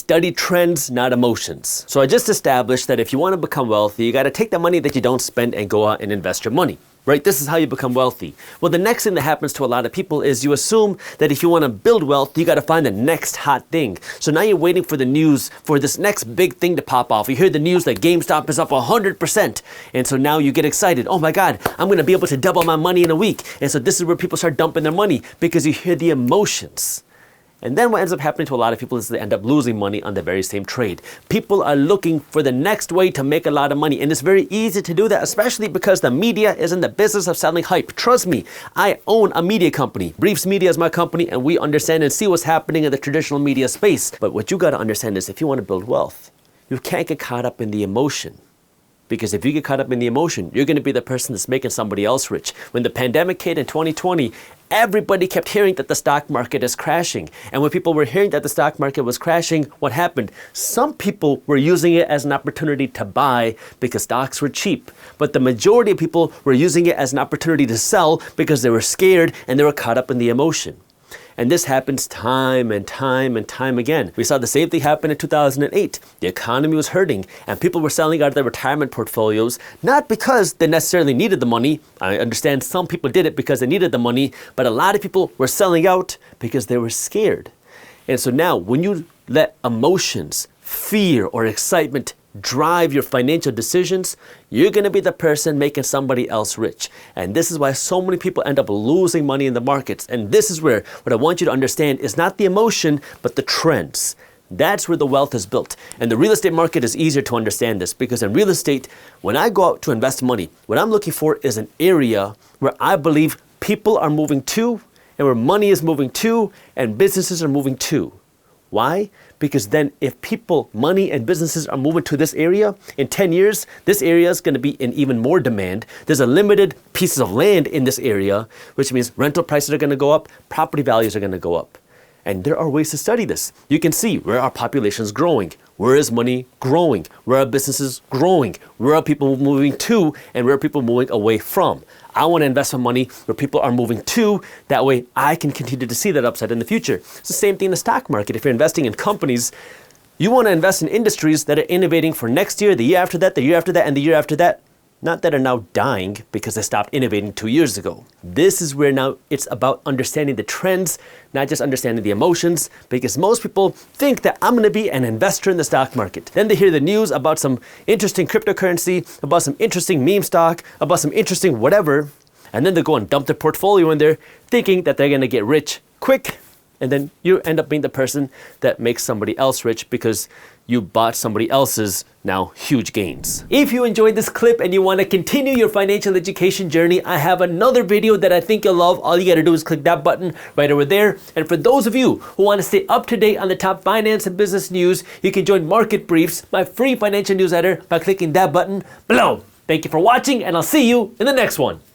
study trends, not emotions. So I just established that if you want to become wealthy, you got to take the money that you don't spend and go out and invest your money. Right? This is how you become wealthy. Well, the next thing that happens to a lot of people is you assume that if you want to build wealth, you got to find the next hot thing. So now you're waiting for the news for this next big thing to pop off. You hear the news that GameStop is up 100%. And so now you get excited. Oh my God, I'm going to be able to double my money in a week. And so this is where people start dumping their money because you hear the emotions. And then what ends up happening to a lot of people is they end up losing money on the very same trade. People are looking for the next way to make a lot of money. And it's very easy to do that, especially because the media is in the business of selling hype. Trust me, I own a media company. Briefs Media is my company, and we understand and see what's happening in the traditional media space. But what you got to understand is if you want to build wealth, you can't get caught up in the emotion. Because if you get caught up in the emotion, you're going to be the person that's making somebody else rich. When the pandemic hit in 2020, everybody kept hearing that the stock market is crashing. And when people were hearing that the stock market was crashing, what happened? Some people were using it as an opportunity to buy because stocks were cheap. But the majority of people were using it as an opportunity to sell because they were scared and they were caught up in the emotion. And this happens time and time and time again. We saw the same thing happen in 2008. The economy was hurting and people were selling out of their retirement portfolios, not because they necessarily needed the money. I understand some people did it because they needed the money, but a lot of people were selling out because they were scared. And so now when you let emotions, fear, or excitement drive your financial decisions, you're going to be the person making somebody else rich. And this is why so many people end up losing money in the markets. And this is where what I want you to understand is not the emotion, but the trends. That's where the wealth is built. And the real estate market is easier to understand this because in real estate, when I go out to invest money, what I'm looking for is an area where I believe people are moving to and where money is moving to and businesses are moving to. Why? Because then if people, money, and businesses are moving to this area, in 10 years, this area is going to be in even more demand. There's a limited pieces of land in this area, which means rental prices are going to go up, property values are going to go up. And there are ways to study this. You can see where our population is growing. Where is money growing? Where are businesses growing? Where are people moving to? And where are people moving away from? I want to invest my money where people are moving to. That way I can continue to see that upside in the future. It's the same thing in the stock market. If you're investing in companies, you want to invest in industries that are innovating for next year, the year after that, the year after that, and the year after that. Not that are now dying because they stopped innovating 2 years ago. This is where now it's about understanding the trends, not just understanding the emotions, because most people think that I'm going to be an investor in the stock market. Then they hear the news about some interesting cryptocurrency, about some interesting meme stock, about some interesting whatever, and then they go and dump their portfolio in there thinking that they're going to get rich quick. And then you end up being the person that makes somebody else rich because you bought somebody else's now huge gains. If you enjoyed this clip and you want to continue your financial education journey, I have another video that I think you'll love. All you got to do is click that button right over there. And for those of you who want to stay up to date on the top finance and business news, you can join Market Briefs, my free financial newsletter, by clicking that button below. Thank you for watching, and I'll see you in the next one.